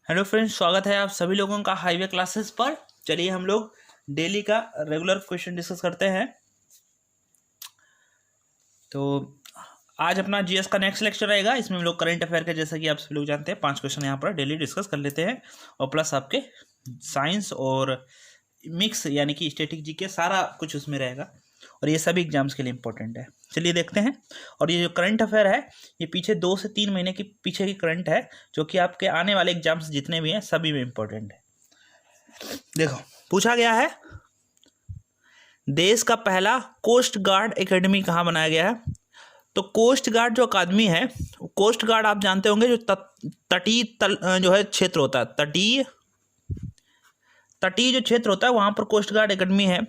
Hello friends, स्वागत है आप सभी लोगों का हाईवे क्लासेस पर। चलिए हम लोग डेली का रेगुलर क्वेश्चन डिस्कस करते हैं। तो आज अपना जीएस का नेक्स्ट लेक्चर रहेगा। इसमें हम लोग करंट अफेयर के, जैसा कि आप सभी लोग जानते हैं, 5 क्वेश्चन यहाँ पर डेली डिस्कस कर लेते हैं और प्लस आपके साइंस और मिक्स यानी कि स्टैटिक जीके सारा कुछ उसमें रहेगा और ये सभी एग्जाम्स के लिए इंपॉर्टेंट है। चलिए देखते हैं। और ये जो करंट अफेयर है ये पीछे 2 से 3 महीने की पीछे की करंट है, जो कि आपके आने वाले एग्जाम्स जितने भी हैं सभी में इंपॉर्टेंट है। देखो, पूछा गया है देश का पहला कोस्ट गार्ड एकेडमी कहाँ बनाया गया है। तो कोस्ट गार्ड जो अकादमी है, कोस्ट गार्ड आप जानते होंगे, जो तटीय जो है क्षेत्र होता है, तटीय जो क्षेत्र होता है वहाँ पर कोस्ट गार्ड एकेडमी है।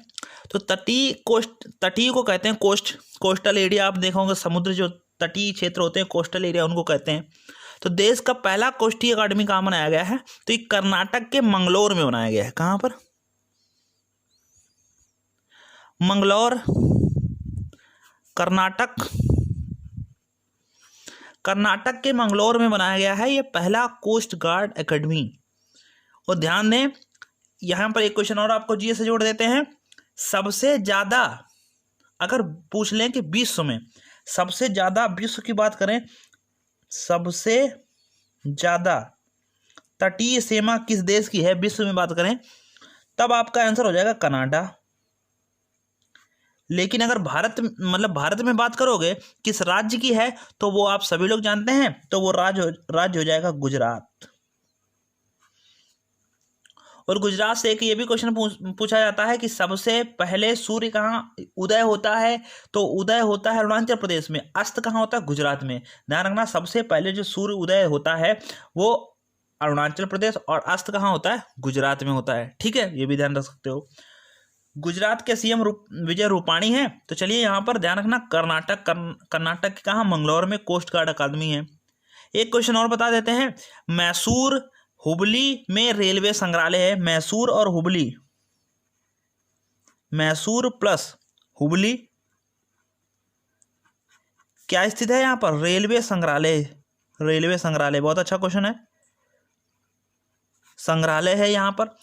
तो तटीय को कहते हैं कोस्टल एरिया। आप देखोगे समुद्र जो तटीय क्षेत्र होते हैं कोस्टल एरिया उनको कहते हैं। तो देश का पहला कोस्टीय अकादमी कहाँ बनाया गया है, तो ये कर्नाटक के मंगलोर में बनाया गया है। कहाँ पर? मंगलोर, कर्नाटक के मंगलोर में बनाया गया है ये पहला कोस्ट गार्ड एकेडमी। और ध्यान दें, यहाँ पर एक क्वेश्चन और आपको जीएस से जोड़ देते हैं। सबसे ज़्यादा अगर पूछ लें कि विश्व में सबसे ज़्यादा, विश्व की बात करें, सबसे ज़्यादा तटीय सीमा किस देश की है विश्व में बात करें, तब आपका आंसर हो जाएगा कनाडा। लेकिन अगर भारत में बात करोगे किस राज्य की है, तो वो आप सभी लोग जानते हैं, तो वो राज्य हो जाएगा गुजरात। और गुजरात से एक ये भी क्वेश्चन पूछा जाता है कि सबसे पहले सूर्य कहाँ उदय होता है, तो उदय होता है अरुणाचल प्रदेश में। अस्त कहाँ होता है? गुजरात में। ध्यान रखना, सबसे पहले जो सूर्य उदय होता है वो अरुणाचल प्रदेश और अस्त कहाँ होता है? गुजरात में होता है। ठीक है, ये भी ध्यान रख सकते हो। गुजरात के सीएम विजय रूपाणी हैं। तो चलिए यहाँ पर ध्यान रखना, कर्नाटक के कहाँ? मंगलौर में कोस्ट गार्ड अकादमी है। एक क्वेश्चन और बता देते हैं। मैसूर हुबली में रेलवे संग्रहालय है। मैसूर और हुबली, मैसूर प्लस हुबली क्या स्थित है यहाँ पर? रेलवे संग्रहालय। रेलवे संग्रहालय, बहुत अच्छा क्वेश्चन है। संग्रहालय है यहाँ पर।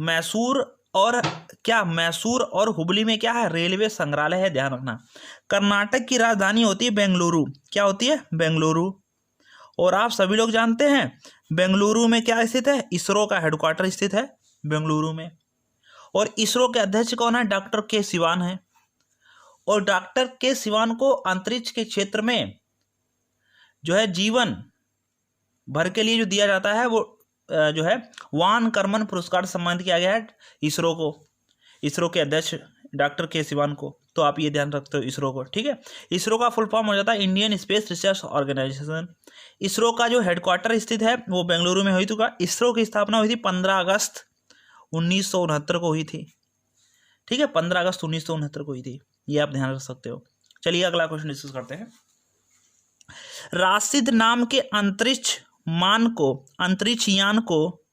मैसूर और हुबली में क्या है? रेलवे संग्रहालय है, ध्यान रखना। कर्नाटक की राजधानी होती है बेंगलुरु। क्या होती है? बेंगलुरु। और आप सभी लोग जानते हैं बेंगलुरु में क्या स्थित है? इसरो का हेडक्वार्टर स्थित है बेंगलुरु में। और इसरो के अध्यक्ष कौन है? डॉक्टर के सिवान है। और डॉक्टर के सिवान को अंतरिक्ष के क्षेत्र में जो है जीवन भर के लिए जो दिया जाता है वो जो है वान कर्मन पुरस्कार सम्मानित किया गया है इसरो को, इसरो के अध्यक्ष डॉक्टर के सिवान को। तो आप ये ध्यान रखते हो इसरो को। ठीक है, इसरो का फुल फॉर्म हो जाता है Indian space research organisation. ISRO का जो हेडक्वार्टर स्थित है वो बेंगलुरु में हुई थी। इसरो की स्थापना हुई थी 15 अगस्त 1969 को हुई थी। ठीक है, 15 अगस्त 1969 को हुई थी, ये आप ध्यान रख सकते हो। चलिए अगला क्वेश्चन डिस्कस करते हैं। राशिद नाम के अंतरिक्ष यान को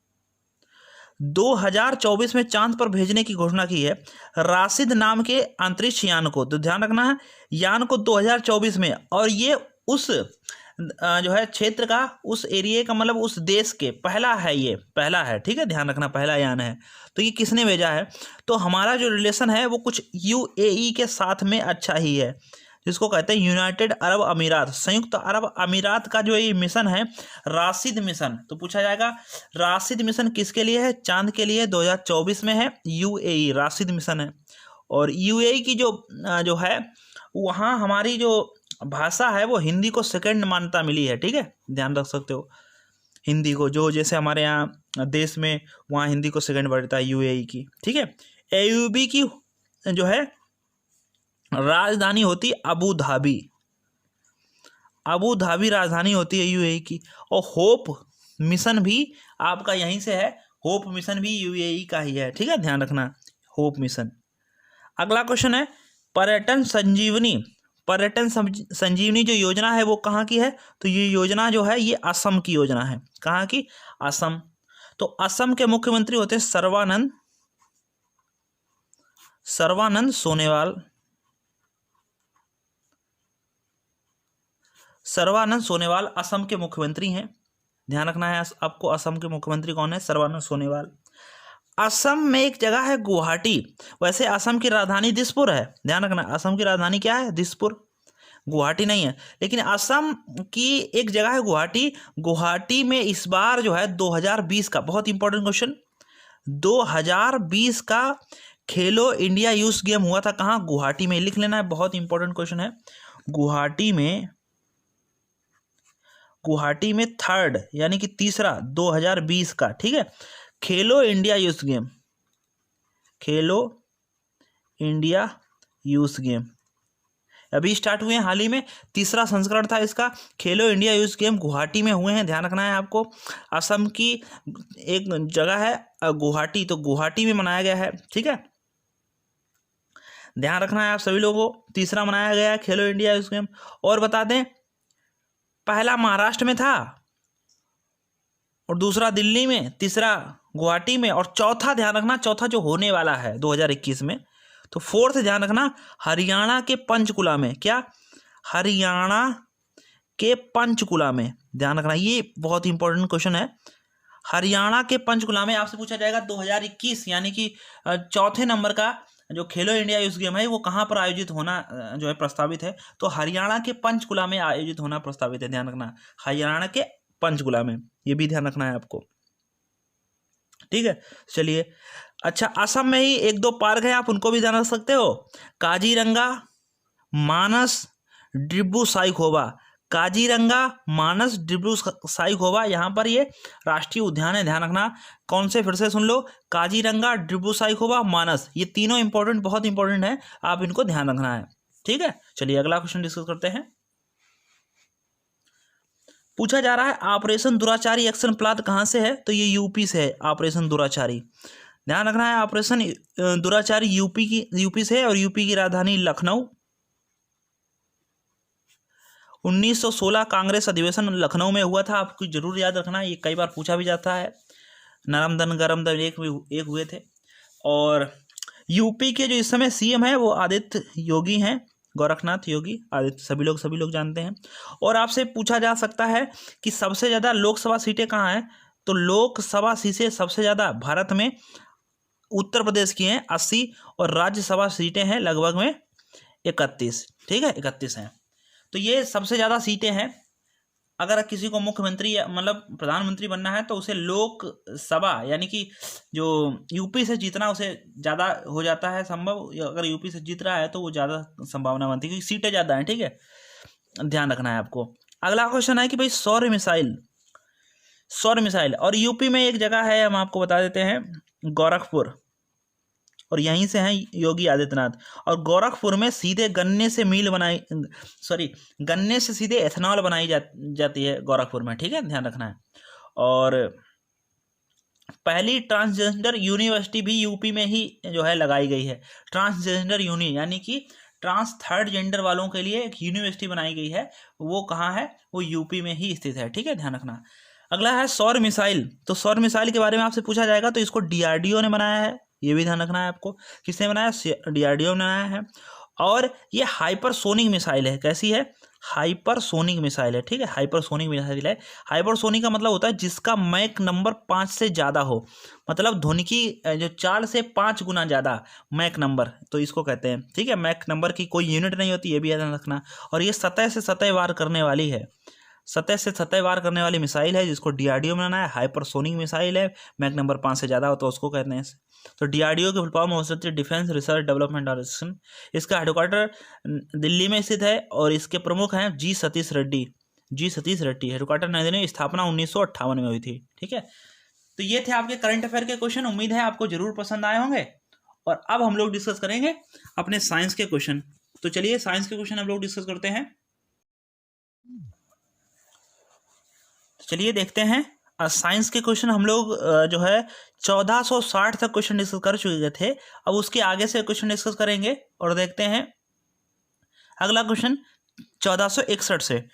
2024 में चांद पर भेजने की घोषणा की है। राशिद नाम के अंतरिक्ष यान को, तो ध्यान रखना है, यान को 2024 में, और ये उस जो है क्षेत्र का, उस एरिया का, मतलब उस देश के पहला है, ये पहला है। ठीक है, ध्यान रखना, पहला यान है। तो ये किसने भेजा है? तो हमारा जो रिलेशन है वो कुछ यूएई के साथ में अच्छा ही है, जिसको कहते हैं यूनाइटेड अरब अमीरात, संयुक्त अरब अमीरात का जो ये मिशन है राशिद मिशन। तो पूछा जाएगा राशिद मिशन किसके लिए है? चांद के लिए, 2024 में है। यूएई राशिद मिशन है। और यूएई की जो है वहाँ हमारी जो भाषा है वो हिंदी को सेकंड मान्यता मिली है। ठीक है, ध्यान रख सकते हो। हिंदी को, जो जैसे हमारे यहाँ देश में वहाँ हिंदी को सेकंड बढ़ता है यूएई की। ठीक है, एयूबी की जो है राजधानी होती अबू धाबी। अबू धाबी राजधानी होती है यूएई की। और होप मिशन भी आपका यहीं से है, होप मिशन भी यूएई का ही है। ठीक है, ध्यान रखना, होप मिशन। अगला क्वेश्चन है पर्यटन संजीवनी जो योजना है वो कहाँ की है? तो ये योजना जो है ये असम की योजना है। कहाँ की? असम। तो असम के मुख्यमंत्री होते हैं सर्बानंद सोनोवाल। सर्बानंद सोनोवाल असम के मुख्यमंत्री हैं। ध्यान रखना है आपको। असम के मुख्यमंत्री कौन है? सर्बानंद सोनोवाल। असम में एक जगह है गुवाहाटी, वैसे असम की राजधानी दिसपुर है, ध्यान रखना। असम की राजधानी क्या है? दिसपुर, गुवाहाटी नहीं है। लेकिन असम की एक जगह है गुवाहाटी। गुवाहाटी में इस बार जो है 2020 का, बहुत इंपॉर्टेंट क्वेश्चन, 2020 का खेलो इंडिया यूथ गेम हुआ था कहाँ? गुवाहाटी में, लिख लेना है, बहुत इंपॉर्टेंट क्वेश्चन है। गुवाहाटी में थर्ड यानी कि तीसरा 2020 का, ठीक है, खेलो इंडिया यूथ गेम, खेलो इंडिया यूथ गेम अभी स्टार्ट हुए हैं हाल ही में, तीसरा संस्करण था इसका। खेलो इंडिया यूथ गेम गुवाहाटी में हुए हैं, ध्यान रखना है आपको। असम की एक जगह है गुवाहाटी, तो गुवाहाटी में मनाया गया है, ठीक है, ध्यान रखना है आप सभी लोगों को। तीसरा मनाया गया है खेलो इंडिया यूथ गेम। और बता दें, पहला महाराष्ट्र में था और दूसरा दिल्ली में, तीसरा गुवाहाटी में, और चौथा ध्यान रखना, चौथा जो होने वाला है 2021 में, तो फोर्थ ध्यान रखना हरियाणा के पंचकुला में। क्या? हरियाणा के पंचकुला में, ध्यान रखना, ये बहुत इंपॉर्टेंट क्वेश्चन है। हरियाणा के पंचकुला में आपसे पूछा जाएगा 2021 यानी कि चौथे नंबर का जो खेलो इंडिया यूथ गेम है वो कहाँ पर आयोजित होना जो है प्रस्तावित है? तो हरियाणा के पंचकुला में आयोजित होना प्रस्तावित है, ध्यान रखना, हरियाणा के पंचकुला में, ये भी ध्यान रखना है आपको, ठीक है। चलिए, अच्छा, असम में ही एक दो पार्क है, आप उनको भी ध्यान रख सकते हो, काजीरंगा, मानस, डिब्रू साइखोवा। काजीरंगा, मानस, डिब्रू साइखोवा, यहाँ पर ये राष्ट्रीय उद्यान है, ध्यान रखना। कौन से? फिर से सुन लो, काजीरंगा, डिब्रू साइखोवा, मानस, ये तीनों इंपॉर्टेंट, बहुत इंपॉर्टेंट है, आप इनको ध्यान रखना है, ठीक है। चलिए अगला क्वेश्चन डिस्कस करते हैं। पूछा जा रहा है ऑपरेशन दुराचारी एक्शन प्लान कहाँ से है? तो ये यूपी से है, ऑपरेशन दुराचारी, ध्यान रखना है। ऑपरेशन दुराचारी यूपी से है और यूपी की राजधानी लखनऊ। 1916 कांग्रेस अधिवेशन लखनऊ में हुआ था, आपको जरूर याद रखना, ये कई बार पूछा भी जाता है। नरम दन गरम दन एक हुए थे। और यूपी के जो इस समय सीएम है वो आदित्य योगी हैं, गोरखनाथ योगी, आदित्य, सभी लोग जानते हैं। और आपसे पूछा जा सकता है कि सबसे ज़्यादा लोकसभा सीटें कहाँ हैं? तो लोकसभा सीटें सबसे ज़्यादा भारत में उत्तर प्रदेश की हैं 80, और राज्यसभा सीटें हैं लगभग में 31, ठीक है, 31 हैं। तो ये सबसे ज़्यादा सीटें हैं। अगर किसी को मुख्यमंत्री या मतलब प्रधानमंत्री बनना है तो उसे लोकसभा यानी कि जो यूपी से जीतना उसे ज़्यादा हो जाता है संभव। अगर यूपी से जीत रहा है तो वो ज़्यादा संभावना बनती है क्योंकि सीटें ज़्यादा हैं, ठीक है, ध्यान रखना है आपको। अगला क्वेश्चन है कि भाई सौर मिसाइल, और यूपी में एक जगह है, हम आपको बता देते हैं, गोरखपुर, और यहीं से हैं योगी आदित्यनाथ। और गोरखपुर में सीधे गन्ने से सीधे एथेनॉल बनाई जाती है गोरखपुर में, ठीक है, ध्यान रखना है। और पहली ट्रांसजेंडर यूनिवर्सिटी भी यूपी में ही जो है लगाई गई है। ट्रांसजेंडर यानी कि ट्रांस थर्ड जेंडर वालों के लिए एक यूनिवर्सिटी बनाई गई है, वो कहाँ है? वो यूपी में ही स्थित है, ठीक है, ध्यान रखना। अगला है सौर मिसाइल। तो सौर मिसाइल के बारे में आपसे पूछा जाएगा, तो इसको डीआरडीओ ने बनाया है, ये भी ध्यान रखना है आपको। किसने बनाया? डीआरडीओ ने बनाया है। और ये हाइपरसोनिक मिसाइल है। कैसी है? हाइपरसोनिक मिसाइल है, ठीक है, हाइपरसोनिक मिसाइल है। हाइपरसोनिक का मतलब होता है जिसका मैक नंबर 5 से ज़्यादा हो, मतलब ध्वनि की जो 4 से 5 गुना ज़्यादा मैक नंबर, तो इसको कहते हैं, ठीक है। मैक नंबर की कोई यूनिट नहीं होती, ये भी ध्यान रखना। और ये सतह से सतह वार करने वाली है, सतह से सतह वार करने वाली मिसाइल है, जिसको डीआरडीओ में बनाना है। हाइपरसोनिक मिसाइल है, मैक नंबर 5 से ज़्यादा हो तो उसको कहते हैं। तो डीआरडीओ के फुल फॉर्म हो सकती है डिफेंस रिसर्च डेवलपमेंट ऑर्गेनाइजेशन। इसका हेडक्वार्टर दिल्ली में स्थित है और इसके प्रमुख हैं जी सतीश रेड्डी। हेडक्वार्टर नई दिल्ली, स्थापना 1958 में हुई थी, ठीक है। तो ये थे आपके करंट अफेयर के क्वेश्चन, उम्मीद है आपको जरूर पसंद आए होंगे। और अब हम लोग डिस्कस करेंगे अपने साइंस के क्वेश्चन। तो चलिए साइंस के क्वेश्चन हम लोग डिस्कस करते हैं। चलिए देखते हैं साइंस के क्वेश्चन। हम लोग जो है 1460 तक क्वेश्चन डिस्कस कर चुके थे, अब उसके आगे से क्वेश्चन डिस्कस करेंगे और देखते हैं। अगला क्वेश्चन 1461 से,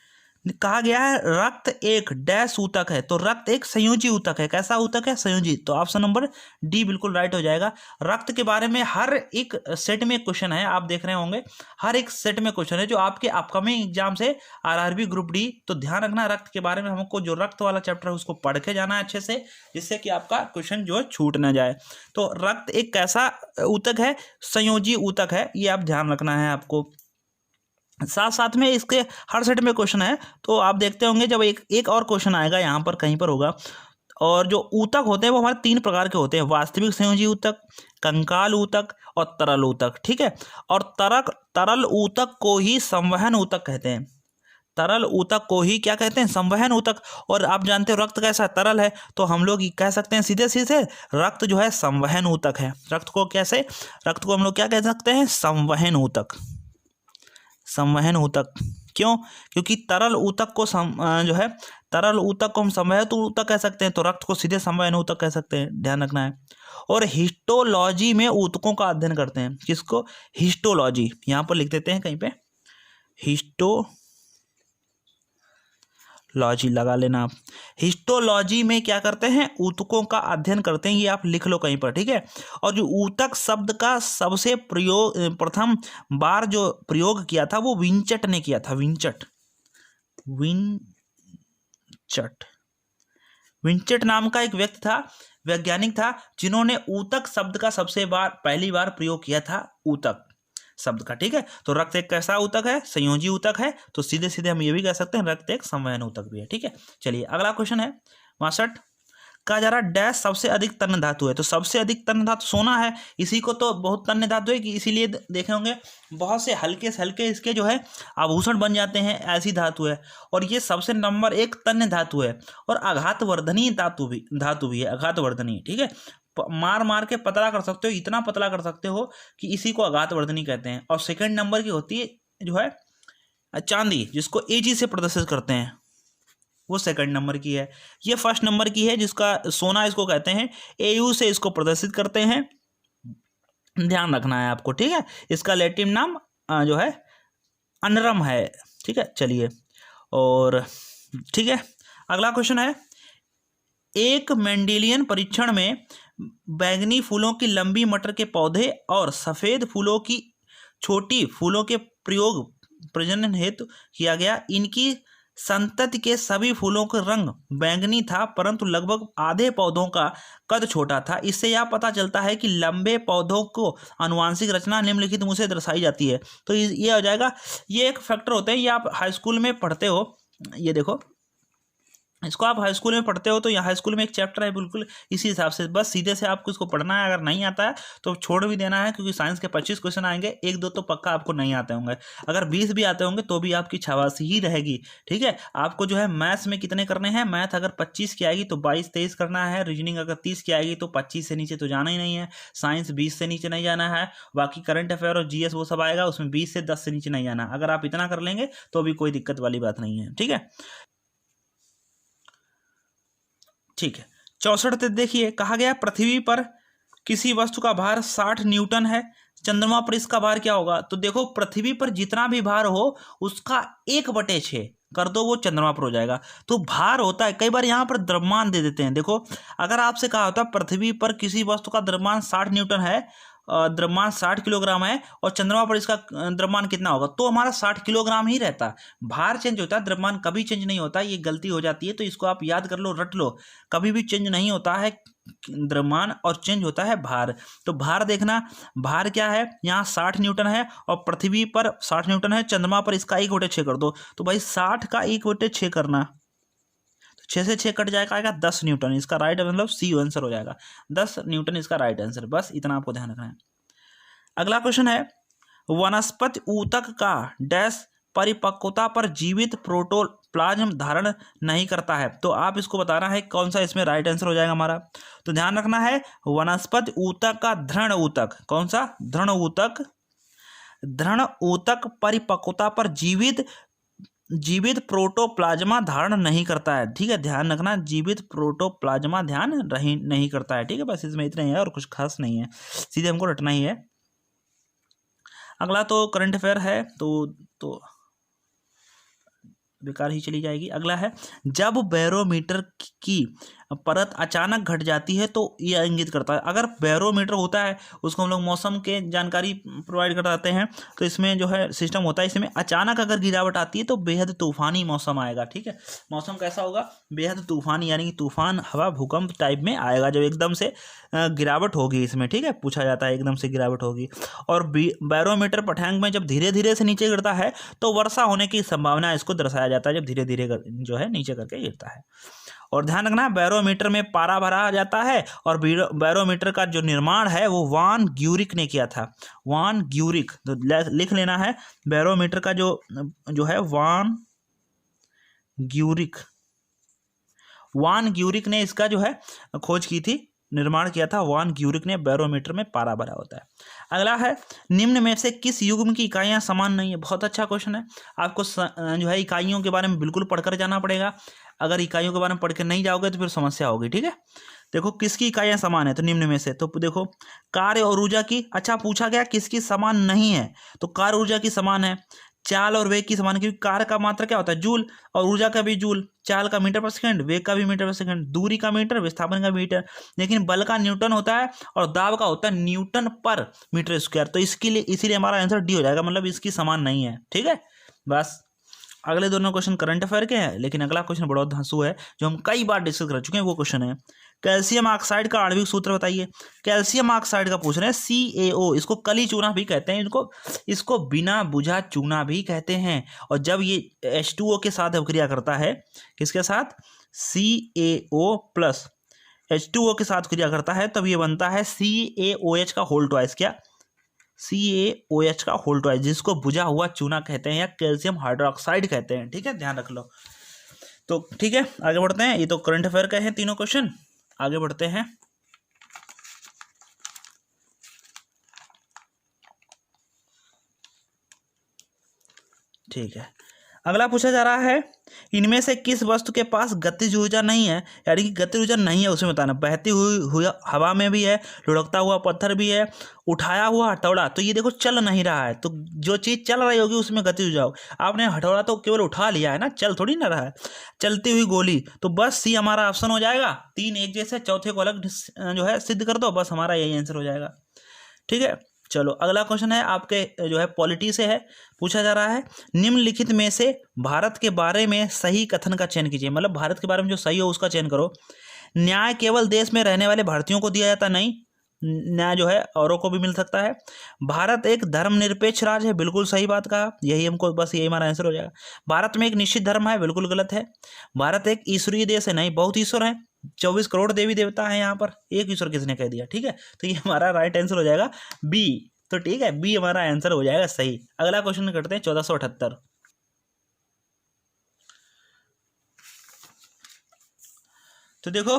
कहा गया है रक्त एक डैश ऊतक है, तो रक्त एक संयोजी ऊतक है। कैसा ऊतक है? संयोजी। तो ऑप्शन नंबर डी बिल्कुल राइट हो जाएगा। रक्त के बारे में हर एक सेट में क्वेश्चन है, आप देख रहे होंगे हर एक सेट में क्वेश्चन है जो आपके अपकमिंग एग्जाम से आरआरबी ग्रुप डी। तो ध्यान रखना रक्त के बारे में, हमको जो रक्त वाला चैप्टर है उसको पढ़ के जाना है अच्छे से, जिससे कि आपका क्वेश्चन जो है छूट ना जाए। तो रक्त एक कैसा ऊतक है? संयोजी ऊतक है, ये आप ध्यान रखना है आपको। साथ साथ में इसके हर सेट में क्वेश्चन है, तो आप देखते होंगे जब एक और क्वेश्चन आएगा यहाँ पर कहीं पर होगा। और जो ऊतक होते हैं वो हमारे 3 प्रकार के होते हैं, वास्तविक संयोजी ऊतक, कंकाल ऊतक और तरल ऊतक, ठीक है। और तरल ऊतक को ही संवहन ऊतक कहते हैं। तरल ऊतक को ही क्या कहते हैं? संवहन ऊतक। और आप जानते हो रक्त कैसा तरल है, तो हम लोग कह सकते हैं सीधे सीधे रक्त जो है संवहन ऊतक है। रक्त को कैसे? रक्त को हम लोग क्या कह सकते हैं? संवहन ऊतक। संवहन ऊतक क्यों? क्योंकि तरल ऊतक को जो है तरल ऊतक को हम संवहन ऊतक कह सकते हैं, तो रक्त को सीधे संवहन ऊतक कह सकते हैं, ध्यान रखना है। और हिस्टोलॉजी में ऊतकों का अध्ययन करते हैं। किसको? हिस्टोलॉजी। यहाँ पर लिख देते हैं कहीं पे, हिस्टोलॉजी लगा लेना आप। हिस्टोलॉजी में क्या करते हैं? ऊतकों का अध्ययन करते हैं, ये आप लिख लो कहीं पर, ठीक है। और जो ऊतक शब्द का सबसे प्रथम बार जो प्रयोग किया था वो विंचट ने किया था। विंचट नाम का एक व्यक्ति था, वैज्ञानिक था, जिन्होंने ऊतक शब्द का पहली बार प्रयोग किया था, ऊतक शब्द का, ठीक है। तो रक्त एक कैसा ऊतक है? संयोजी ऊतक है। तो सीधे सीधे हम ये भी कह सकते हैं रक्त एक संवहन ऊतक भी है, ठीक है। चलिए अगला क्वेश्चन है 62। कहा जा रहा डैश सबसे अधिक तन्य धातु है, तो सबसे अधिक तन्य धातु सोना है। इसी को तो बहुत तन्य धातु है कि इसीलिए देखे होंगे बहुत से हल्के से हल्के इसके जो है आभूषण बन जाते हैं, ऐसी धातु है। और ये सबसे नंबर 1 तन्य धातु है। और आघातवर्धनीय धातु भी है, आघातवर्धनीय, ठीक है। मार मार के पतला कर सकते हो, इतना पतला कर सकते हो कि इसी को आघातवर्धनी कहते हैं। और सेकंड नंबर की होती है जो है चांदी, जिसको एजी से प्रदर्शित करते हैं, वो सेकंड नंबर की है। ये फर्स्ट नंबर की है, जिसका सोना इसको कहते हैं, एयू से इसको प्रदर्शित करते हैं, ध्यान रखना है आपको, ठीक है। इसका लैटिन नाम जो है अनरम है, ठीक है। चलिए और ठीक है, अगला क्वेश्चन है, एक मेंडेलियन परीक्षण में बैंगनी फूलों की लंबी मटर के पौधे और सफेद फूलों की छोटी फूलों के प्रयोग प्रजनन हेतु किया गया। इनकी संतति के सभी फूलों का रंग बैंगनी था, परंतु लगभग आधे पौधों का कद छोटा था। इससे यह पता चलता है कि लंबे पौधों को आनुवांशिक रचना निम्नलिखित मुझसे दर्शाई जाती है। तो ये हो जाएगा, ये एक फैक्टर होते हैं, ये आप हाई स्कूल में पढ़ते हो। ये देखो, इसको आप हाई स्कूल में पढ़ते हो, तो यहाँ हाई स्कूल में एक चैप्टर है बिल्कुल इसी हिसाब से, बस सीधे से आपको इसको पढ़ना है। अगर नहीं आता है तो छोड़ भी देना है, क्योंकि साइंस के 25 क्वेश्चन आएंगे, 1-2 तो पक्का आपको नहीं आते होंगे। अगर 20 भी आते होंगे तो भी आपकी शाबाशी ही रहेगी, ठीक है। आपको जो है मैथ्स में कितने करने हैं? मैथ अगर 25 की आएगी तो 22-23 करना है। रीजनिंग अगर 30 की आएगी तो 25 से नीचे तो जाना ही नहीं है। साइंस 20 से नीचे नहीं जाना है। बाकी करंट अफेयर और जीएस वो सब आएगा, उसमें 20 से 10 से नीचे नहीं जाना। अगर आप इतना कर लेंगे तो भी कोई दिक्कत वाली बात नहीं है, ठीक है। ठीक है, 64 देखिए, कहा गया पृथ्वी पर किसी वस्तु का भार 60 न्यूटन है, चंद्रमा पर इसका भार क्या होगा? तो देखो, पृथ्वी पर जितना भी भार हो उसका 1/6 कर दो, वो चंद्रमा पर हो जाएगा। तो भार होता है, कई बार यहाँ पर द्रव्यमान दे देते हैं। देखो, अगर आपसे कहा होता पृथ्वी पर किसी वस्तु का द्रव्यमान 60 न्यूटन है, द्रव्यमान 60 किलोग्राम है, और चंद्रमा पर इसका द्रव्यमान कितना होगा, तो हमारा 60 किलोग्राम ही रहता। भार चेंज होता है, द्रव्यमान कभी चेंज नहीं होता, ये गलती हो जाती है। तो इसको आप याद कर लो, रट लो, कभी भी चेंज नहीं होता है द्रव्यमान, और चेंज होता है भार। तो भार देखना, भार क्या है, यहाँ 60 न्यूटन है, और पृथ्वी पर 60 न्यूटन है, चंद्रमा पर इसका 1/6 कर दो। तो भाई 60 का 1/6 करना, 6 से 6 कट जाएगा, आएगा 10 न्यूटन। इसका राइट मतलब सी आंसर हो जाएगा, 10 न्यूटन इसका राइट आंसर। बस इतना आपको ध्यान रखना है। अगला क्वेश्चन है, वनस्पति ऊतक का डैश परिपक्वता पर जीवित प्रोटोप्लाज्म धारण नहीं करता है। तो आप इसको बताना है कौन सा इसमें राइट आंसर हो जाएगा हमारा। तो ध्यान रखना है, वनस्पति ऊतक का दृढ़ ऊतक, कौन सा? दृढ़ ऊतक परिपक्वता पर जीवित प्रोटोप्लाज्मा धारण नहीं करता है, ठीक है। ध्यान रखना, जीवित प्रोटोप्लाज्मा ध्यान नहीं करता है, ठीक है। बस इसमें इतना ही है और कुछ खास नहीं है, सीधे हमको रटना ही है। अगला तो करंट अफेयर है, तो बेकार ही चली जाएगी। अगला है, जब बैरोमीटर की परत अचानक घट जाती है तो यह इंगित करता है। अगर बैरोमीटर होता है उसको हम लोग मौसम के जानकारी प्रोवाइड कराते हैं, तो इसमें जो है सिस्टम होता है, इसमें अचानक अगर गिरावट आती है तो बेहद तूफानी मौसम आएगा। ठीक है, मौसम कैसा होगा? बेहद तूफानी, यानी कि तूफान हवा भूकंप टाइप में आएगा जब एकदम से गिरावट होगी इसमें। ठीक है, पूछा जाता है एकदम से गिरावट होगी। और बैरोमीटर पठांग में जब धीरे धीरे से नीचे गिरता है तो वर्षा होने की संभावना इसको दर्शाया जाता है, जब धीरे धीरे जो है नीचे करके गिरता है। और ध्यान रखना, बैरोमीटर में पारा भरा जाता है, और बैरोमीटर का जो निर्माण है वो वान ग्यूरिक ने किया था। वान ग्यूरिक, तो लिख लेना है, बैरोमीटर का जो है वान ग्यूरिक ने इसका जो है खोज की थी, निर्माण किया था। वान ग्यूरिक ने बैरोमीटर में पारा भरा होता है। अगला है, निम्न में से किस युग्म की इकाइयां समान नहीं है? बहुत अच्छा क्वेश्चन है। आपको जो है इकाइयों के बारे में बिल्कुल पढ़कर जाना पड़ेगा। अगर इकाइयों के बारे में पढ़ के नहीं जाओगे तो फिर समस्या होगी। ठीक है, देखो किसकी इकाइयां समान है, तो निम्न में से, तो देखो कार्य और ऊर्जा की, अच्छा पूछा गया किसकी समान नहीं है, तो कार्य ऊर्जा की समान है। चाल और वेग की समान, क्योंकि कार्य का मात्रा क्या होता है? जूल, और ऊर्जा का भी जूल, चाल का मीटर पर सेकंड, वेग का भी मीटर पर सेकंड, दूरी का मीटर, विस्थापन का मीटर। लेकिन बल का न्यूटन होता है और दाब का होता है न्यूटन पर मीटर स्क्वायर। तो इसके लिए इसीलिए हमारा आंसर डी हो जाएगा, मतलब इसकी समान नहीं है। ठीक है, बस। अगले दोनों क्वेश्चन करंट अफेयर के हैं, लेकिन अगला क्वेश्चन बड़ा धांसू है जो हम कई बार डिस्कस कर चुके हैं। वो क्वेश्चन है, कैल्शियम ऑक्साइड का आणविक सूत्र बताइए। कैल्शियम ऑक्साइड का पूछ रहे हैं, CaO, इसको कली चूना भी कहते हैं, इसको बिना बुझा चूना भी कहते हैं। और जब ये H2O के साथ अभिक्रिया करता है, किसके साथ? CaO प्लस H2O के साथ क्रिया करता है, तब ये बनता है CaOH का होल ट्वाइस। क्या? CaOH का होल ट्वाइस, जिसको बुझा हुआ चूना कहते हैं या कैल्शियम हाइड्रोक्साइड कहते हैं। ठीक है, ध्यान रख लो। तो ठीक है, आगे बढ़ते हैं। ये तो करंट अफेयर का है तीनों क्वेश्चन। आगे बढ़ते हैं। ठीक है, अगला पूछा जा रहा है, इनमें से किस वस्तु के पास गतिज ऊर्जा नहीं है? यानी कि गतिज ऊर्जा नहीं है उसमें बताना। बहती हुई हवा में भी है, लुढ़कता हुआ पत्थर भी है, उठाया हुआ हथौड़ा, तो ये देखो चल नहीं रहा है, तो जो चीज़ चल रही होगी उसमें गतिज ऊर्जा होगी। आपने हथौड़ा तो केवल उठा लिया है ना, चल थोड़ी ना रहा है। चलती हुई गोली, तो बस सी हमारा ऑप्शन हो जाएगा। तीन एक जैसे, चौथे को अलग जो है सिद्ध कर दो, बस हमारा यही आंसर हो जाएगा। ठीक है, चलो अगला क्वेश्चन है आपके जो है पॉलिटी से है। पूछा जा रहा है, निम्नलिखित में से भारत के बारे में सही कथन का चयन कीजिए। मतलब भारत के बारे में जो सही हो उसका चयन करो। न्याय केवल देश में रहने वाले भारतीयों को दिया जाता, नहीं, न्याय जो है औरों को भी मिल सकता है। भारत एक धर्मनिरपेक्ष राज्य है, बिल्कुल सही बात कहा, यही हमको, बस यही हमारा आंसर हो जाएगा। भारत में एक निश्चित धर्म है, बिल्कुल गलत है। भारत एक ईश्वरीय देश है, नहीं, बहुत ईश्वर है, 24 करोड़ देवी देवता है यहाँ पर, एक ईश्वर किसने कह दिया? ठीक है, तो ये हमारा राइट आंसर हो जाएगा बी। तो ठीक है, बी हमारा आंसर हो जाएगा सही। अगला क्वेश्चन करते हैं 1478। तो देखो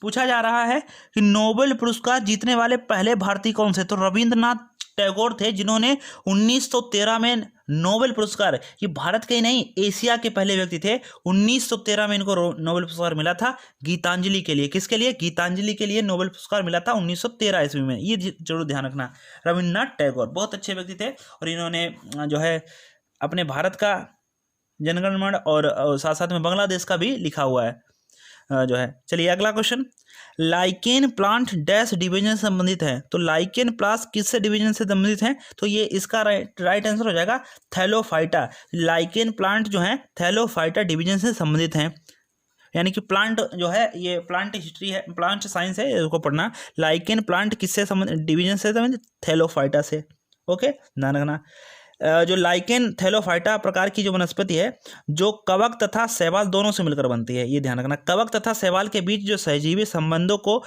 पूछा जा रहा है कि नोबेल पुरस्कार जीतने वाले पहले भारतीय कौन से? तो रविंद्रनाथ टैगोर थे, जिन्होंने 1913 में नोबेल पुरस्कार, ये भारत के ही नहीं एशिया के पहले व्यक्ति थे। 1913 में इनको नोबेल पुरस्कार मिला था गीतांजलि के लिए। किसके लिए? गीतांजलि के लिए नोबेल पुरस्कार मिला था 1913 ईस्वी में। ये जरूर ध्यान रखना। रविंद्रनाथ टैगोर बहुत अच्छे व्यक्ति थे, और इन्होंने जो है अपने भारत का जनगण मन और साथ साथ में बांग्लादेश का भी लिखा हुआ है जो है। चलिए अगला question, lichen plant dash division से संबंधित है। तो लाइकेन प्लांट किससे डिवीजन से संबंधित है? तो ये इसका राइट आंसर हो जाएगा थैलोफाइटा। लाइकेन प्लांट जो है थैलोफाइटा डिवीजन से संबंधित हैं। यानी कि प्लांट जो है, ये प्लांट हिस्ट्री है, प्लांट साइंस है, इसको पढ़ना। लाइकेन प्लांट किससे संबंधित? डिवीजन से संबंधित, थैलोफाइटा से। ओके, ध्यान रखना। जो लाइकेन थैलोफाइटा प्रकार की जो वनस्पति है, जो कवक तथा शैवाल दोनों से मिलकर बनती है, ये ध्यान रखना। कवक तथा शैवाल के बीच जो सहजीवी संबंधों को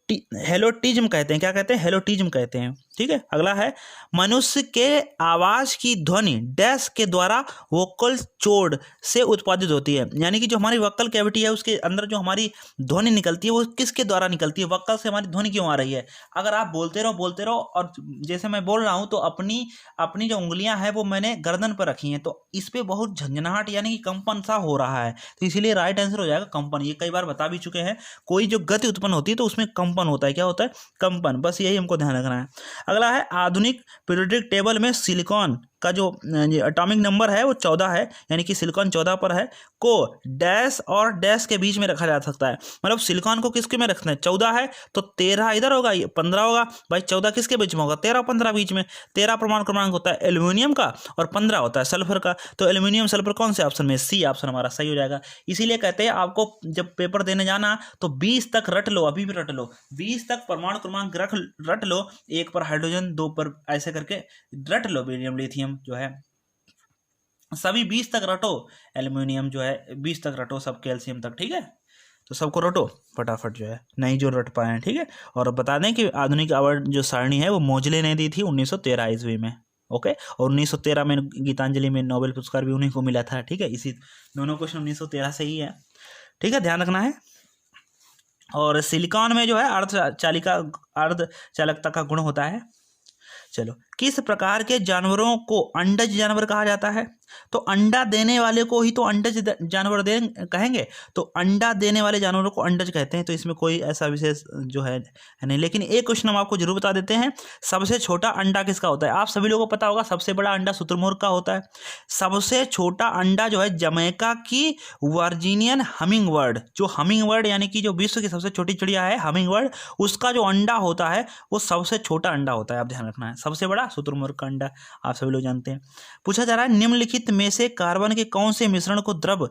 हेलोटिज्म कहते हैं। क्या कहते हैं? हेलोटिज्म कहते हैं। ठीक है, अगला है, मनुष्य के आवाज की ध्वनि डैश के द्वारा वोकल चोड से उत्पादित होती है। यानी कि जो हमारी वक्कल कैविटी है उसके अंदर जो हमारी ध्वनि निकलती है वो किसके द्वारा निकलती है? वक्कल से हमारी ध्वनि क्यों आ रही है? अगर आप बोलते रहो और जैसे मैं बोल रहा हूँ तो अपनी जो उंगलियां हैं वो मैंने गर्दन पर रखी हैं, तो इस पर बहुत झंझनाहट यानी कि कंपन सा हो रहा है, तो इसीलिए राइट आंसर हो जाएगा कंपन। ये कई बार बता भी चुके हैं, कोई जो गति उत्पन्न होती है तो उसमें कंपन होता है। क्या होता है? कंपन। बस यही हमको ध्यान रखना है। अगला है, आधुनिक पीरियोडिक टेबल में सिलिकॉन का जो एटॉमिक नंबर है वो 14 है, यानी कि सिलिकॉन 14 पर है, को डैश और डैश के बीच में रखा जा सकता है। मतलब सिलिकॉन को किसके में रखना है, 14 है तो 13 इधर होगा, ये 15 होगा। भाई 14 किसके बीच में होगा, 13 15 बीच में। 13 परमाणु क्रमांक होता है एल्यूमिनियम का और 15 होता है सल्फर का। तो एल्यूमिनियम सल्फर कौन से ऑप्शन में, सी ऑप्शन हमारा सही हो जाएगा। इसीलिए कहते हैं आपको जब पेपर देने जाना तो 20 तक रट लो, अभी भी रट लो, 20 तक परमाणु क्रमांक रट लो, 1 पर हाइड्रोजन, 2 पर ऐसे करके रट लो। बेरियम लिथियम जो है सभी 20 तक रटो, एल्यूमिनियम जो है 20 तक रटो, सब कैल्शियम तक, ठीक है। तो सबको रटो फटाफट जो है, नहीं जो रट पाए हैं, ठीक है। और बता दें कि आधुनिक आवर्त जो सारणी है वो मोजले ने दी थी 1913 ईस्वी में, ओके। और 1913 में गीतांजलि में नोबेल पुरस्कार भी उन्हीं को मिला था, ठीक है। इसी दोनों क्वेश्चन 1913 से ही है, ठीक है, ध्यान रखना है। और सिलिकॉन में जो है अर्धचालकता का गुण होता है। चलो, किस प्रकार के जानवरों को अंडज जानवर कहा जाता है, तो अंडा देने वाले को ही तो अंडज जानवर कहेंगे, तो अंडा देने वाले जानवरों को अंडज कहते हैं। तो इसमें कोई ऐसा विशेष जो है नहीं, लेकिन एक क्वेश्चन हम आपको जरूर बता देते हैं, सबसे छोटा अंडा किसका होता है। आप सभी लोगों को पता होगा सबसे बड़ा अंडा शुतुरमुर्ग का होता है। सबसे छोटा अंडा जो है जमैका की वर्जीनियन हमिंग बर्ड, जो हमिंग बर्ड यानी कि जो विश्व की सबसे छोटी चिड़िया है हमिंग बर्ड, उसका जो अंडा होता है वो सबसे छोटा अंडा होता है, आप ध्यान रखना है। सबसे बड़ा शुतुरमुर्ग का अंडा आप सभी लोग जानते हैं। पूछा जा रहा है निम्नलिखित में से कार्बन के कौन से मिश्रण को द्रव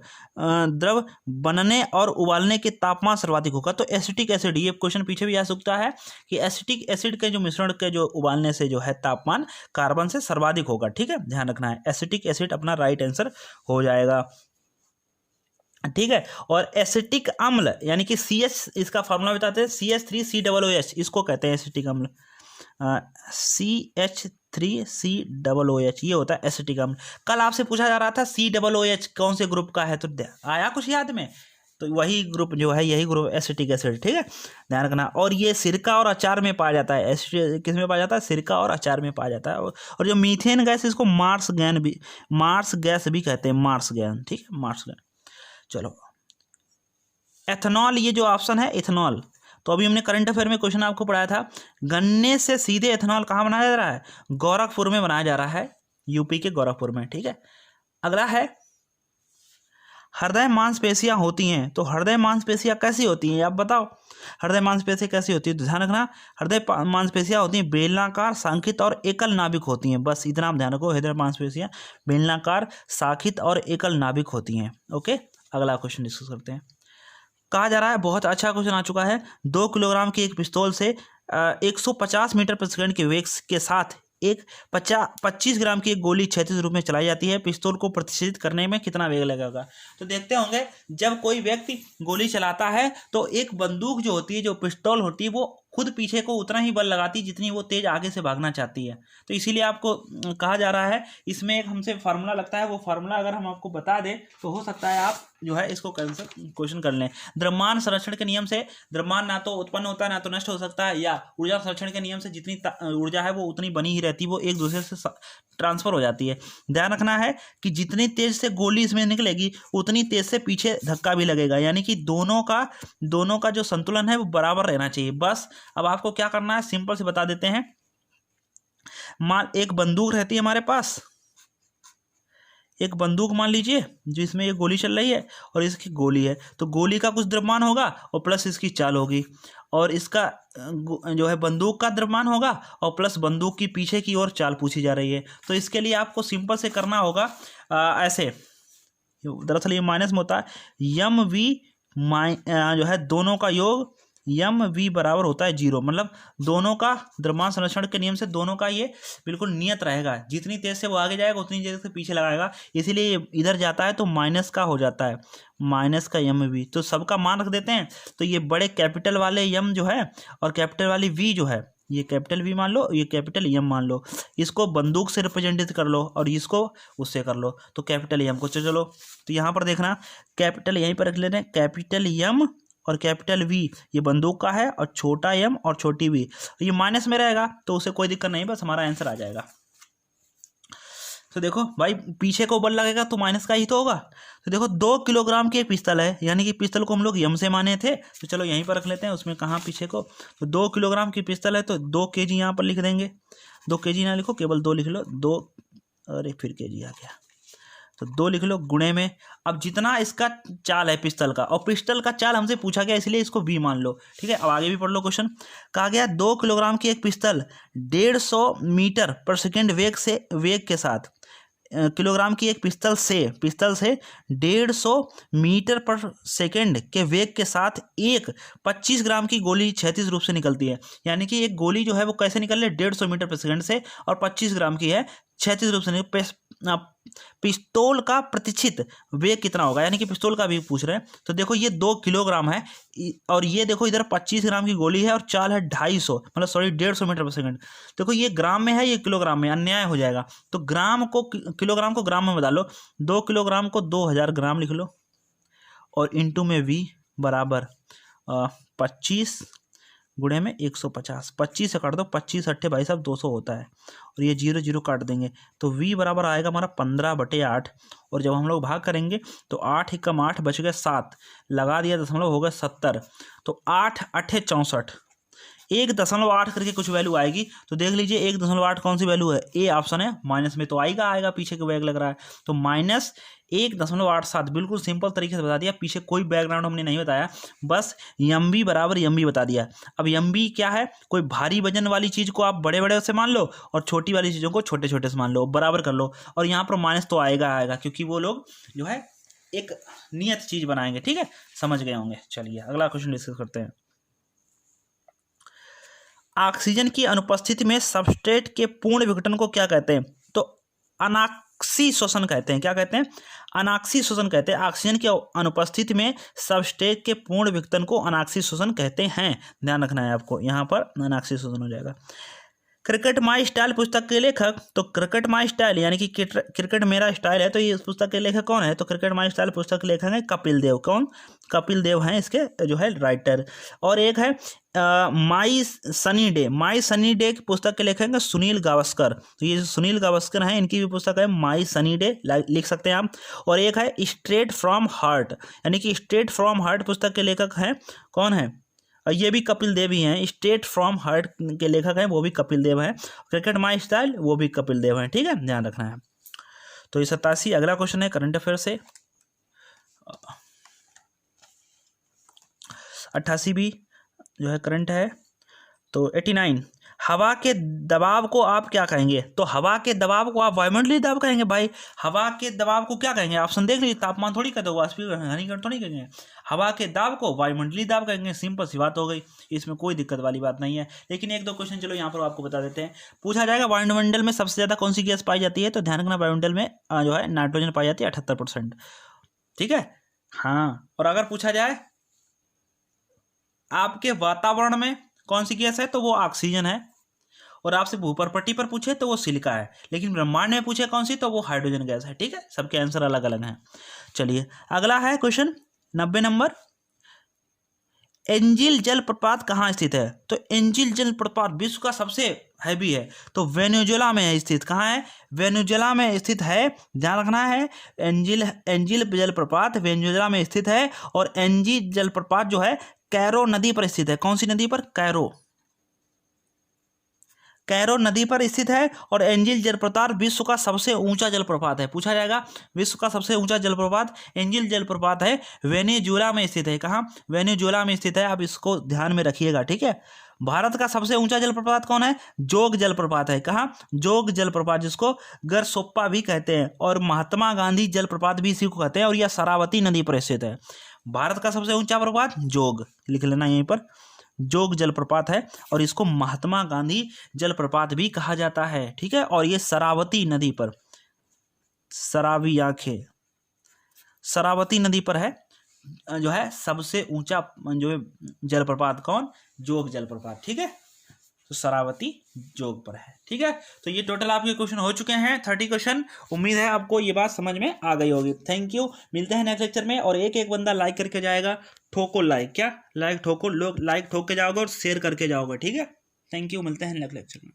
बनने और उबालने के तापमान सर्वाधिक होगा, तो एसिटिक एसिड। ये क्वेश्चन पीछे भी आ सकता है कि एसिटिक एसिड के जो मिश्रण के जो उबालने से जो है तापमान कार्बन से सर्वाधिक होगा, ठीक है, ध्यान रखना है। एसिटिक एसिड अपना राइट आंसर हो जाएगा, ठीक है। और एसिटिक अम्ल यानी कि CH, इसका फॉर्मूला बताते हैं, CH3COOH, इसको कहते हैं एसिटिक अम्ल। CH3COOH ये होता है एसिटिक अम्ल। कल आपसे पूछा जा रहा था COOH कौन से ग्रुप का है, तो आया कुछ याद में, तो वही ग्रुप जो है, यही ग्रुप एसिटिक एसिड, ठीक है, ध्यान रखना। और ये सिरका और अचार में पाया जाता है, किस में पाया जाता है, सिरका और अचार में पाया जाता है। और जो मीथेन गैस, इसको मार्स गैस भी कहते हैं, मार्स गैस, ठीक है, मार्स गैस। चलो, एथेनॉल, ये जो ऑप्शन है इथेनॉल, तो अभी हमने करंट अफेयर में क्वेश्चन आपको पढ़ाया था, गन्ने से सीधे एथेनॉल कहाँ बनाया जा रहा है, गोरखपुर में बनाया जा रहा है, यूपी के गोरखपुर में, ठीक है। अगला है हृदय मांसपेशियां होती हैं, तो हृदय मांसपेशियां कैसी होती हैं, आप बताओ, हृदय मांसपेशियां कैसी होती है, तो ध्यान रखना, हृदय मांसपेशियां होती हैं बेलनाकार, सांखित और एकल नाभिक होती हैं, बस इतना आप ध्यान रखो, हृदय मांसपेशियां बेलनाकार, सांखित और एकल नाभिक होती हैं, ओके। अगला क्वेश्चन डिस्कस करते हैं। कहा जा रहा है, बहुत अच्छा क्वेश्चन आ चुका है, 2 किलोग्राम की एक पिस्तौल से 150 मीटर प्रति सेकंड के वेग के साथ एक 25 ग्राम की एक गोली क्षैतिज रूप में चलाई जाती है, पिस्तौल को प्रतिच्छेदित करने में कितना वेग लगेगा। तो देखते होंगे जब कोई व्यक्ति गोली चलाता है तो एक बंदूक जो होती है, जो पिस्तौल होती है, वो खुद पीछे को उतना ही बल लगाती है जितनी वो तेज आगे से भागना चाहती है। तो इसीलिए आपको कहा जा रहा है, इसमें एक हमसे फार्मूला लगता है, वो फार्मूला अगर हम आपको बता दें तो हो सकता है आप जो है इसको कैंसर क्वेश्चन कर लें। द्रव्यमान संरक्षण के नियम से द्रव्यमान ना तो उत्पन्न होता है ना तो नष्ट हो सकता है, या ऊर्जा संरक्षण के नियम से जितनी ऊर्जा है वो उतनी बनी ही रहती है, वो एक दूसरे से ट्रांसफर हो जाती है। ध्यान रखना है कि जितनी तेज से गोली इसमें निकलेगी उतनी तेज से पीछे धक्का भी लगेगा, यानी कि दोनों का जो संतुलन है वो बराबर रहना चाहिए। बस अब आपको क्या करना है, सिंपल से बता देते हैं। एक बंदूक रहती है हमारे पास, एक बंदूक मान लीजिए जो इसमें ये गोली चल रही है और इसकी गोली है, तो गोली का कुछ द्रव्यमान होगा और प्लस इसकी चाल होगी, और इसका जो है बंदूक का द्रव्यमान होगा और प्लस बंदूक की पीछे की ओर चाल पूछी जा रही है। तो इसके लिए आपको सिंपल से करना होगा ऐसे, दरअसल ये माइनस में होता है, यम वी जो है दोनों का योग यम वी बराबर होता है 0, मतलब दोनों का द्रव्यमान संरक्षण के नियम से दोनों का ये बिल्कुल नियत रहेगा, जितनी तेज से वो आगे जाएगा उतनी तेज से पीछे लगाएगा, इसीलिए इधर जाता है तो माइनस का हो जाता है, माइनस का यम वी। तो सबका मान रख देते हैं, तो ये बड़े कैपिटल वाले यम जो है और कैपिटल वाली वी जो है, ये कैपिटल वी मान लो, ये कैपिटल यम मान लो, इसको बंदूक से रिप्रेजेंट कर लो और इसको उससे कर लो, तो कैपिटल यम को चलो। तो यहाँ पर देखना, कैपिटल यहीं पर रख लेते हैं, कैपिटल यम और कैपिटल वी ये बंदूक का है, और छोटा एम और छोटी वी ये माइनस में रहेगा, तो उसे कोई दिक्कत नहीं, बस हमारा आंसर आ जाएगा। तो देखो भाई, पीछे को बल लगेगा तो माइनस का ही तो होगा। तो देखो 2 किलोग्राम की एक पिस्तल है, यानी कि पिस्तल को हम लोग यम से माने थे, तो चलो यहीं पर रख लेते हैं, उसमें कहाँ पीछे को, तो 2 किलोग्राम की पिस्तल है तो 2 kg यहाँ पर लिख देंगे, 2 kg ना लिखो, केवल 2 लिख लो, 2 अरे फिर केजी आ गया, तो 2 लिख लो गुणे में। अब जितना इसका चाल है पिस्टल का, और पिस्टल का चाल हमसे पूछा गया इसलिए इसको v मान लो, ठीक है। अब आगे भी पढ़ लो क्वेश्चन। कहा गया 2 किलोग्राम की एक पिस्टल 150 मीटर पर सेकेंड वेग के साथ, किलोग्राम की एक पिस्टल से 150 मीटर पर सेकेंड के वेग के साथ एक 25 ग्राम की गोली क्षैतिज रूप से निकलती है। यानी कि एक गोली जो है वो कैसे निकल रही है, 150 मीटर पर सेकेंड से, और 25 ग्राम की है, क्षैतिज रूप से। पिस्तौल का प्रतिचित वेग कितना होगा, यानी कि पिस्तौल का वेग पूछ रहे हैं। तो देखो ये 2 किलोग्राम है, और ये देखो इधर 25 ग्राम की गोली है, और चाल है 150 मीटर पर सेकंड। देखो ये ग्राम में है, ये किलोग्राम में, अन्याय हो जाएगा। तो किलोग्राम को ग्राम में बदल लो। 2 किलोग्राम को 2000 ग्राम लिख लो, और इंटू में v बराबर 25 गुणे में 150। 25 से काट दो, 25 अट्ठे भाई साहब 200 होता है, और ये 0 0 काट देंगे, तो v बराबर आएगा हमारा 15/8। और जब हम लोग भाग करेंगे तो 8 एकम 8 बच गए 7, लगा दिया दशमलव, हो गए 70। तो 8 अट्ठे 64, 1.8 करके कुछ वैल्यू आएगी। तो देख लीजिए 1.8 कौन सी वैल्यू है, ए ऑप्शन है। माइनस में तो आएगा, पीछे का बैग लग रहा है, तो -1.87। बिल्कुल सिंपल तरीके से बता दिया, पीछे कोई बैकग्राउंड हमने नहीं बताया, बस एमबी बराबर एमबी बता दिया। अब एमबी क्या है, कोई भारी वजन वाली चीज़ को आप बड़े बड़े से मान लो, और छोटी वाली चीज़ों को छोटे छोटे से मान लो, बराबर कर लो। और यहाँ पर माइनस तो आएगा, क्योंकि वो लोग जो है एक नियत चीज़ बनाएंगे, ठीक है, समझ गए होंगे। चलिए अगला क्वेश्चन डिस्कस करते हैं। ऑक्सीजन की अनुपस्थिति में सबस्ट्रेट के पूर्ण विघटन को क्या कहते हैं, तो अनाक्सी शोषण कहते हैं। क्या कहते हैं, अनाक्सी शोषण कहते हैं। ऑक्सीजन की अनुपस्थिति में सबस्ट्रेट के पूर्ण विघटन को अनाक्सी शोषण कहते हैं, ध्यान रखना है आपको, यहाँ पर अनाक्सी शोषण हो जाएगा। क्रिकेट माई स्टाइल पुस्तक के लेखक, तो क्रिकेट माई स्टाइल यानी कि क्रिकेट मेरा स्टाइल है, तो ये इस पुस्तक के लेखक कौन है, तो क्रिकेट माई स्टाइल पुस्तक के लेखक है कपिल देव। कौन, कपिल देव हैं इसके जो है राइटर। और एक है माई सनी डे की पुस्तक के लेखक हैं सुनील गावस्कर। तो ये सुनील गावस्कर हैं, इनकी भी पुस्तक है माई सनी डे, लिख सकते हैं आप। और एक है स्ट्रेट फ्रॉम हार्ट, यानी कि स्ट्रेट फ्रॉम हार्ट पुस्तक के लेखक हैं कौन है, ये भी कपिल देव ही हैं। स्ट्रेट फ्रॉम हार्ट के लेखक हैं वो भी कपिल देव हैं। क्रिकेट माई स्टाइल वो भी कपिल देव हैं, ठीक है, ध्यान रखना है। तो ये 87। अगला क्वेश्चन है करंट अफेयर से। 88 भी जो है करंट है। तो 89, हवा के दबाव को आप क्या कहेंगे, तो हवा के दबाव को आप वायुमंडलीय दाब कहेंगे। भाई हवा के दबाव को क्या कहेंगे, ऑप्शन देख लीजिए, तापमान थोड़ी कहते हो, वाष्पीकरण तो नहीं कहेंगे, हवा के दाब को वायुमंडलीय दाब कहेंगे। सिंपल सी बात हो गई, इसमें कोई दिक्कत वाली बात नहीं है। लेकिन 1-2 क्वेश्चन चलो यहाँ पर आपको बता देते हैं। पूछा जाएगा वायुमंडल में सबसे ज़्यादा कौन सी गैस पाई जाती है, तो ध्यान रखना वायुमंडल में जो है नाइट्रोजन पाई जाती है 78%, ठीक है। हाँ, और अगर पूछा जाए आपके वातावरण में कौन सी गैस है, तो वो ऑक्सीजन है। और आपसे भूपर्पट्टी पर पूछे तो वो सिलिका है। लेकिन ब्रह्मांड में पूछे कौन सी, तो वो हाइड्रोजन गैस है, ठीक है। सबके आंसर अलग अलग हैं। चलिए अगला है क्वेश्चन 90 नंबर। एंजिल जलप्रपात कहाँ स्थित है, तो एंजिल जलप्रपात विश्व का सबसे हैवी है, तो वेनेजुएला में है स्थित। कहाँ है, वेनेजुएला में स्थित है, ध्यान रखना है। एंजिल जलप्रपात वेनेजुएला में स्थित है। और एंजिल जलप्रपात जो है कैरो नदी पर स्थित है। कौन सी नदी पर, कैरो नदी पर स्थित है। और एंजिल जलप्रपात विश्व का सबसे ऊंचा जलप्रपात है। पूछा जाएगा विश्व का सबसे ऊंचा जलप्रपात एंजिल जलप्रपात है, वेनेजुएला में स्थित है। कहाँ, वेनेजुएला में स्थित है, आप इसको ध्यान में रखिएगा, ठीक है। भारत का सबसे ऊंचा जलप्रपात कौन है, जोग जलप्रपात है। कहाँ, जोग जलप्रपात, जिसको गरसोप्पा भी कहते हैं, और महात्मा गांधी जलप्रपात भी इसी को कहते हैं, और यह शरावती नदी पर स्थित है। भारत का सबसे ऊंचा प्रपात जोग, लिख लेना यहीं पर, जोग जलप्रपात है, और इसको महात्मा गांधी जलप्रपात भी कहा जाता है, ठीक है। और ये शरावती नदी पर, शराबी आंखें, शरावती नदी पर है जो है सबसे ऊंचा जो है जलप्रपात, कौन, जोग जलप्रपात, ठीक है। तो शरावती जोग पर है, ठीक है। तो ये टोटल आपके क्वेश्चन हो चुके हैं 30 क्वेश्चन। उम्मीद है आपको ये बात समझ में आ गई होगी। थैंक यू, मिलते हैं नेक्स्ट लेक्चर में। और एक बंदा लाइक करके जाएगा, ठोको लाइक, क्या लाइक ठोको, लोग लाइक ठोक के जाओगे और शेयर करके जाओगे, ठीक है। थैंक यू, मिलते हैं नेक्स्ट लेक्चर में।